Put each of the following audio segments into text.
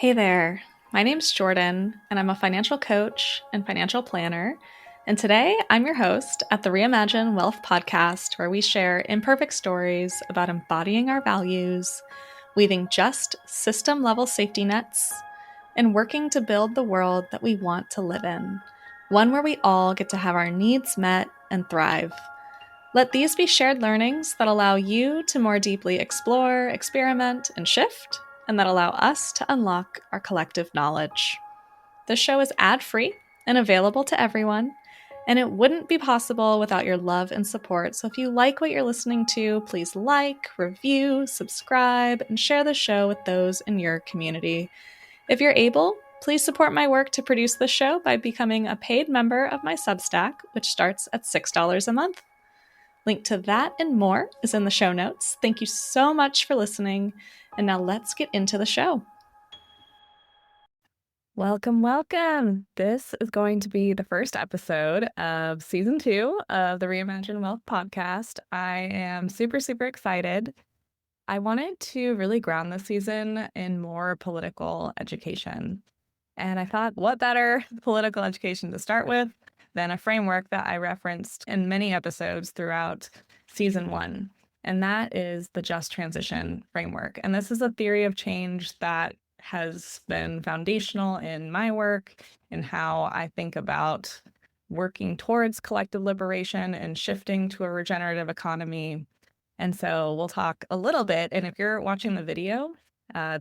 Hey there, my name's Jordan, and I'm a financial coach and financial planner. And today I'm your host at the Reimagine Wealth podcast, where we share imperfect stories about embodying our values, weaving just system level safety nets, and working to build the world that we want to live in, one where we all get to have our needs met and thrive. Let these be shared learnings that allow you to more deeply explore, experiment, and shift, and that allow us to unlock our collective knowledge. This show is ad-free and available to everyone, and it wouldn't be possible without your love and support. So if you like what you're listening to, please like, review, subscribe, and share the show with those in your community. If you're able, please support my work to produce the show by becoming a paid member of my Substack, which starts at $6 a month. Link to that and more is in the show notes. Thank you so much for listening. And now let's get into the show. Welcome. This is going to be the first episode of season 2 of the Reimagine Wealth podcast. I am super excited. I wanted to really ground this season in more political education. And I thought, what better political education to start with than a framework that I referenced in many episodes throughout season 1. And that is the just transition framework. And this is a theory of change that has been foundational in my work and how I think about working towards collective liberation and shifting to a regenerative economy. And so we'll talk a little bit. And if you're watching the video,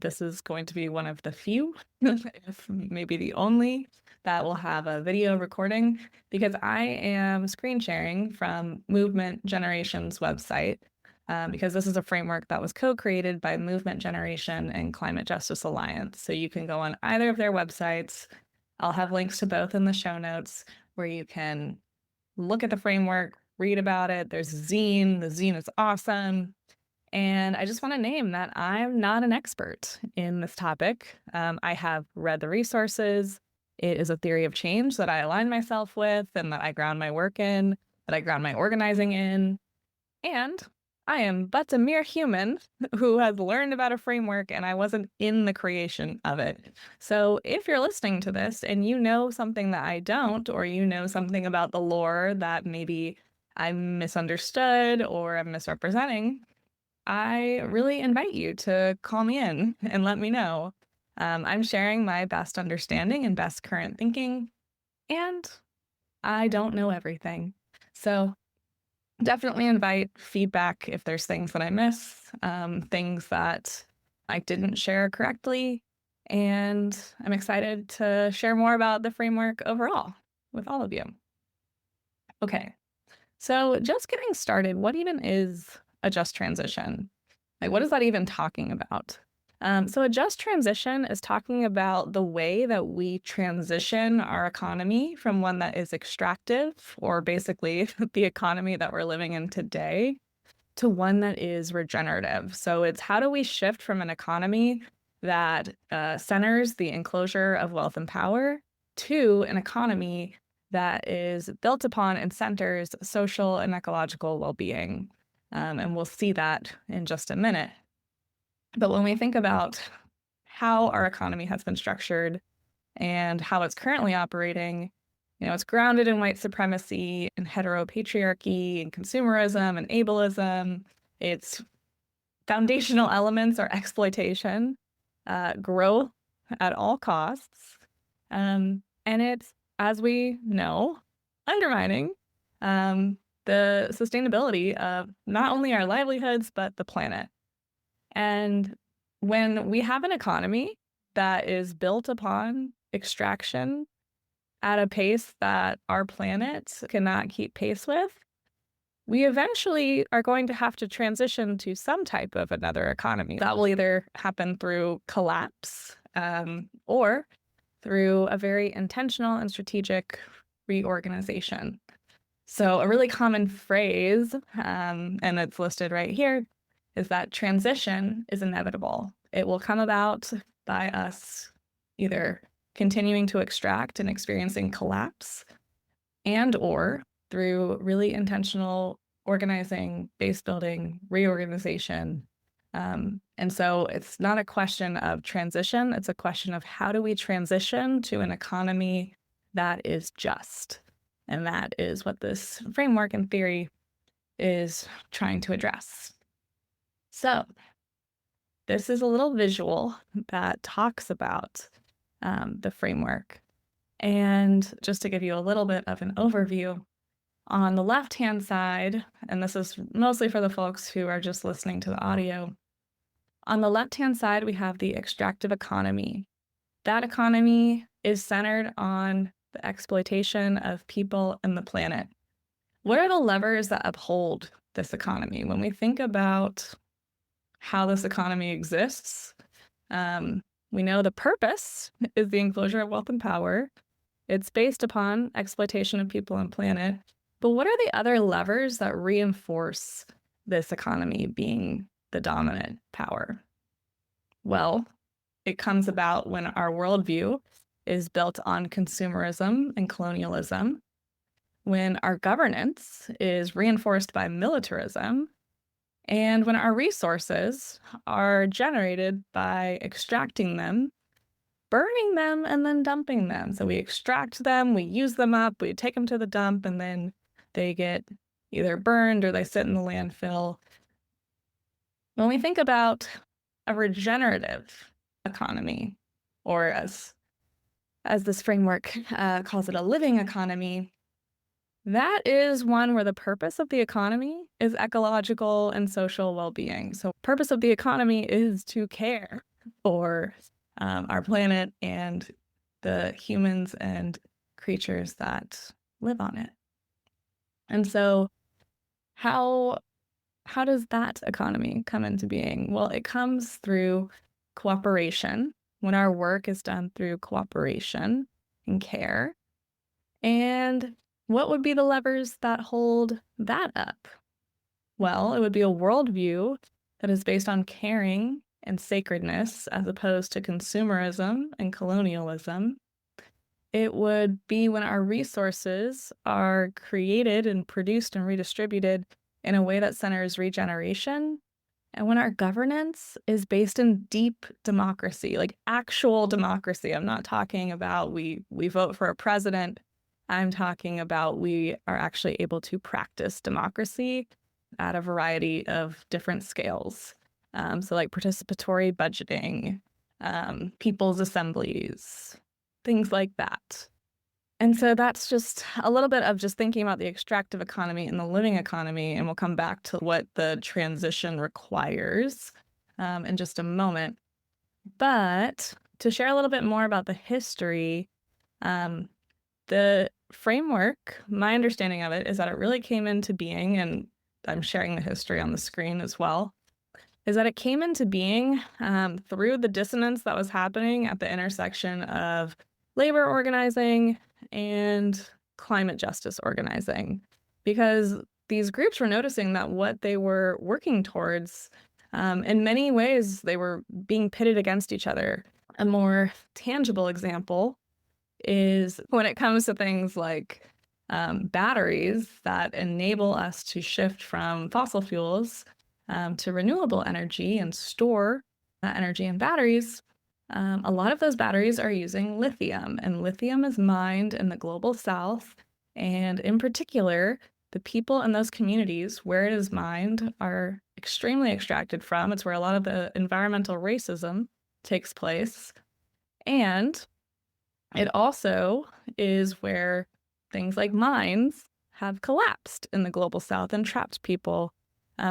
this is going to be one of the few, if maybe the only, that will have a video recording, because I am screen sharing from Movement Generation's website, because this is a framework that was co-created by Movement Generation and Climate Justice Alliance. So you can go on either of their websites. I'll have links to both in the show notes where you can look at the framework, read about it. There's a zine. The zine is awesome. And I just want to name that I'm not an expert in this topic. I have read the resources. It is a theory of change that I align myself with and that I ground my work in, that I ground my organizing in. And I am but a mere human who has learned about a framework, and I wasn't in the creation of it. So if you're listening to this and you know something that I don't, or you know something about the lore that maybe I'm misunderstood or I'm misrepresenting, I really invite you to call me in and let me know. I'm sharing my best understanding and best current thinking, and I don't know everything. So definitely invite feedback if there's things that I miss, things that I didn't share correctly. And I'm excited to share more about the framework overall with all of you. Okay, so just getting started, what even is a just transition? Like, what is that even talking about? So a just transition is talking about the way that we transition our economy from one that is extractive, or basically the economy that we're living in today, to one that is regenerative. So it's how do we shift from an economy that centers the enclosure of wealth and power to an economy that is built upon and centers social and ecological well-being. And we'll see that in just a minute. But when we think about how our economy has been structured and how it's currently operating, it's grounded in white supremacy and heteropatriarchy and consumerism and ableism. Its foundational elements are exploitation, growth at all costs, and it's, as we know, undermining the sustainability of not only our livelihoods, but the planet. And when we have an economy that is built upon extraction at a pace that our planet cannot keep pace with, we eventually are going to have to transition to some type of another economy. That will either happen through collapse or through a very intentional and strategic reorganization. So a really common phrase, and it's listed right here, is that transition is inevitable. It will come about by us either continuing to extract and experiencing collapse, and or through really intentional organizing, base building, reorganization, And so it's not a question of transition, it's a question of how do we transition to an economy that is just. And that is what this framework and theory is trying to address. So this is a little visual that talks about the framework. And just to give you a little bit of an overview, on the left-hand side, and this is mostly for the folks who are just listening to the audio, on the left-hand side, we have the extractive economy. That economy is centered on the exploitation of people and the planet. What are the levers that uphold this economy? When we think about how this economy exists, we know the purpose is the enclosure of wealth and power. It's based upon exploitation of people and planet. But what are the other levers that reinforce this economy being the dominant power? Well, it comes about when our worldview is built on consumerism and colonialism, when our governance is reinforced by militarism, and when our resources are generated by extracting them, burning them, and then dumping them. So we extract them, we use them up, we take them to the dump, and then they get either burned or they sit in the landfill. When we think about a regenerative economy, or as this framework calls it, a living economy, that is one where the purpose of the economy is ecological and social well-being. So purpose of the economy is to care for our planet and the humans and creatures that live on it. And so how does that economy come into being? Well, it comes through cooperation, when our work is done through cooperation and care. And what would be the levers that hold that up? Well, it would be a worldview that is based on caring and sacredness as opposed to consumerism and colonialism. It would be when our resources are created and produced and redistributed in a way that centers regeneration, and when our governance is based in deep democracy, like actual democracy. I'm not talking about we vote for a president. I'm talking about we are actually able to practice democracy at a variety of different scales. So like participatory budgeting, people's assemblies, things like that. And so that's just a little bit of just thinking about the extractive economy and the living economy, and we'll come back to what the transition requires in just a moment. But to share a little bit more about the history, the framework, my understanding of it is that it really came into being, and I'm sharing the history on the screen as well, is that it came into being through the dissonance that was happening at the intersection of labor organizing and climate justice organizing, because these groups were noticing that what they were working towards, in many ways, they were being pitted against each other. A more tangible example is when it comes to things like batteries that enable us to shift from fossil fuels to renewable energy and store that energy in batteries. A lot of those batteries are using lithium, and lithium is mined in the global south. And in particular, the people in those communities where it is mined are extremely extracted from. It's where a lot of the environmental racism takes place. And it also is where things like mines have collapsed in the global south and trapped people.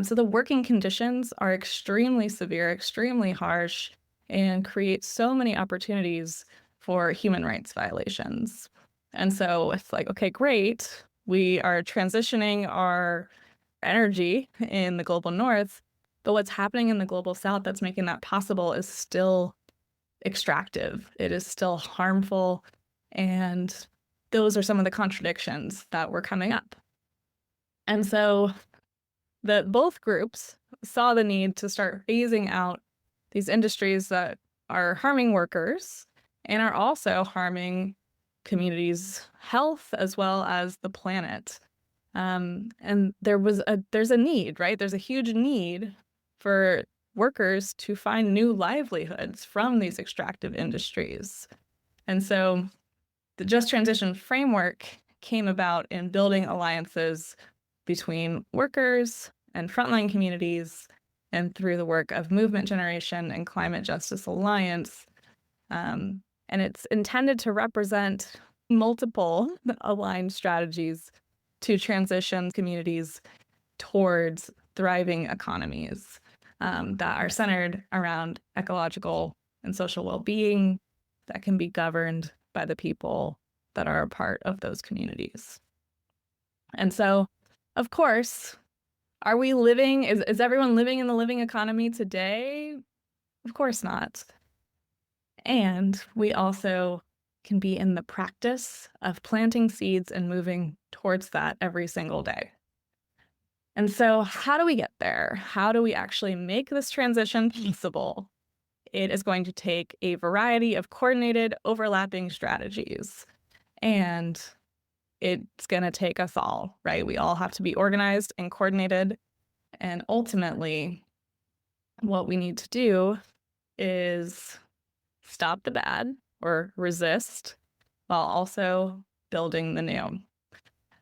So the working conditions are extremely severe, extremely harsh, and create so many opportunities for human rights violations. And so it's like, okay, great. We are transitioning our energy in the global north, but what's happening in the global south that's making that possible is still extractive. It is still harmful. And those are some of the contradictions that were coming up. And so both groups saw the need to start phasing out these industries that are harming workers and are also harming communities' health as well as the planet. And there's a need, right? There's a huge need for workers to find new livelihoods from these extractive industries. And so the just transition framework came about in building alliances between workers and frontline communities, and through the work of Movement Generation and Climate Justice Alliance. And it's intended to represent multiple aligned strategies to transition communities towards thriving economies that are centered around ecological and social well-being that can be governed by the people that are a part of those communities. And so, of course, are we living, is everyone living in the living economy today? Of course not. And we also can be in the practice of planting seeds and moving towards that every single day. And so, how do we get there? How do we actually make this transition possible? It is going to take a variety of coordinated, overlapping strategies. And it's going to take us all, right? We all have to be organized and coordinated. And ultimately, what we need to do is stop the bad or resist while also building the new.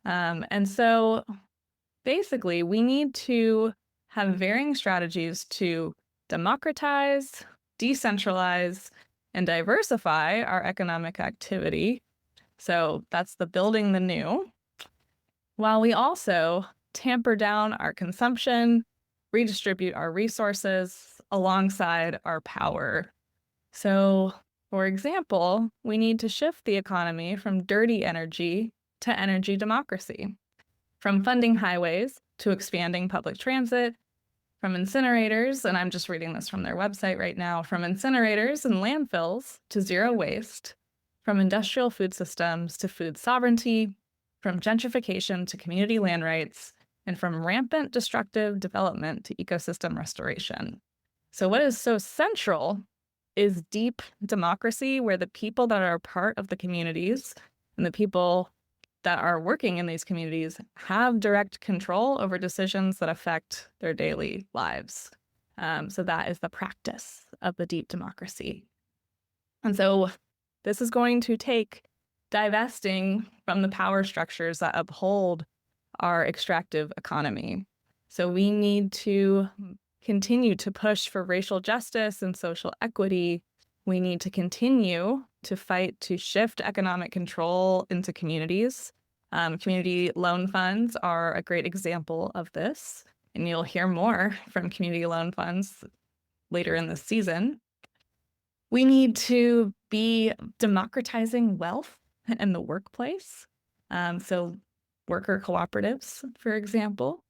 And so basically, we need to have varying strategies to democratize, decentralize, and diversify our economic activity. So that's the building the new, while we also tamper down our consumption, redistribute our resources alongside our power. So, for example, we need to shift the economy from dirty energy to energy democracy, from funding highways to expanding public transit, from incinerators, and I'm just reading this from their website right now, from incinerators and landfills to zero waste, from industrial food systems to food sovereignty, from gentrification to community land rights, and from rampant destructive development to ecosystem restoration. So what is so central is deep democracy, where the people that are part of the communities and the people that are working in these communities have direct control over decisions that affect their daily lives. So that is the practice of the deep democracy. And so this is going to take divesting from the power structures that uphold our extractive economy. So we need to continue to push for racial justice and social equity. We need to continue to fight to shift economic control into communities. Community loan funds are a great example of this, and you'll hear more from community loan funds later in this season. We need to be democratizing wealth in the workplace. So worker cooperatives, for example,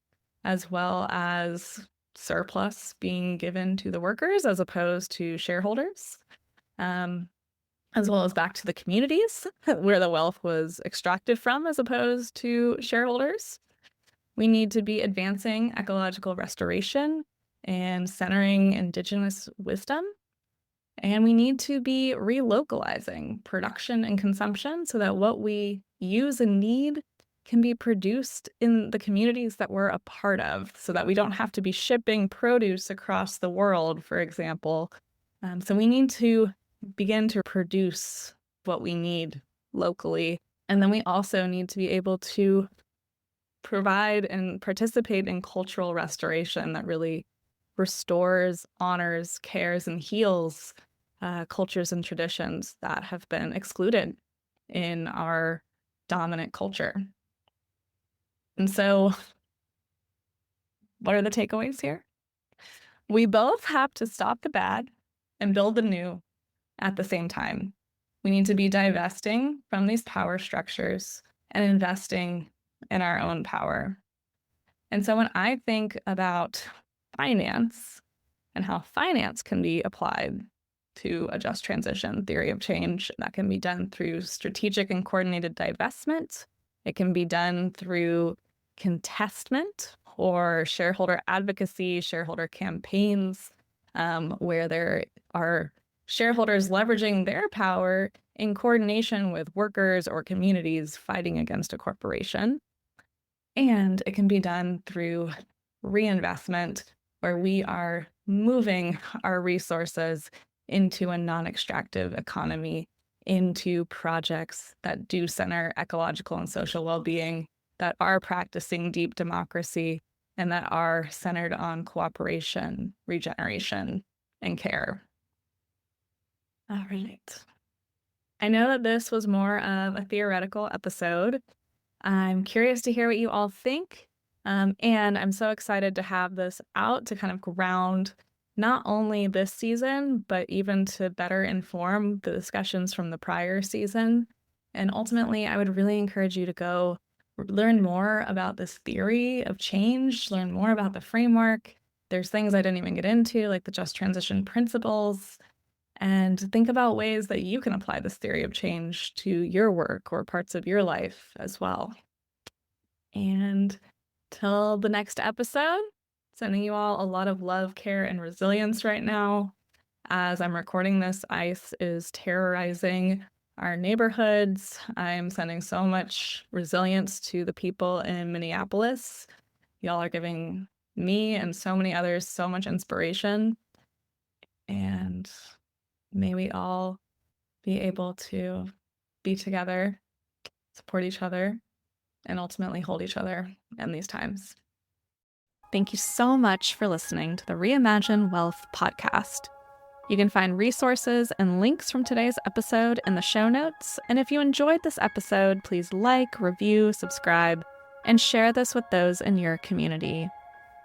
as well as surplus being given to the workers as opposed to shareholders, as well as back to the communities where the wealth was extracted from as opposed to shareholders. We need to be advancing ecological restoration and centering Indigenous wisdom. And we need to be relocalizing production and consumption so that what we use and need can be produced in the communities that we're a part of, so that we don't have to be shipping produce across the world, for example. So we need to begin to produce what we need locally. And then we also need to be able to provide and participate in cultural restoration that really restores, honors, cares, and heals cultures and traditions that have been excluded in our dominant culture. And so, what are the takeaways here? We both have to stop the bad and build the new at the same time. We need to be divesting from these power structures and investing in our own power. And so when I think about finance and how finance can be applied to a just transition theory of change, that can be done through strategic and coordinated divestment. It can be done through contestment or shareholder advocacy, shareholder campaigns, where there are shareholders leveraging their power in coordination with workers or communities fighting against a corporation. And it can be done through reinvestment, where we are moving our resources into a non-extractive economy, into projects that do center ecological and social well-being, that are practicing deep democracy, and that are centered on cooperation, regeneration, and care. All right. I know that this was more of a theoretical episode. I'm curious to hear what you all think. And I'm so excited to have this out to kind of ground not only this season, but even to better inform the discussions from the prior season. And ultimately, I would really encourage you to go learn more about this theory of change, learn more about the framework. There's things I didn't even get into, like the just transition principles, and think about ways that you can apply this theory of change to your work or parts of your life as well. And till the next episode, sending you all a lot of love, care, and resilience right now. As I'm recording this, ice is terrorizing our neighborhoods. I'm sending so much resilience to the people in Minneapolis. Y'all are giving me and so many others so much inspiration. And may we all be able to be together, support each other, and ultimately hold each other in these times. Thank you so much for listening to the Reimagine Wealth podcast. You can find resources and links from today's episode in the show notes. And if you enjoyed this episode, please like, review, subscribe, and share this with those in your community.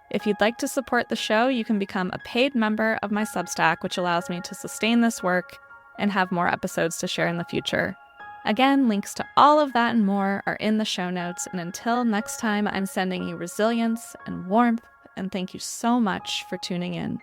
If you'd like to support the show, you can become a paid member of my Substack, which allows me to sustain this work and have more episodes to share in the future. Again, links to all of that and more are in the show notes. And until next time, I'm sending you resilience and warmth, and thank you so much for tuning in.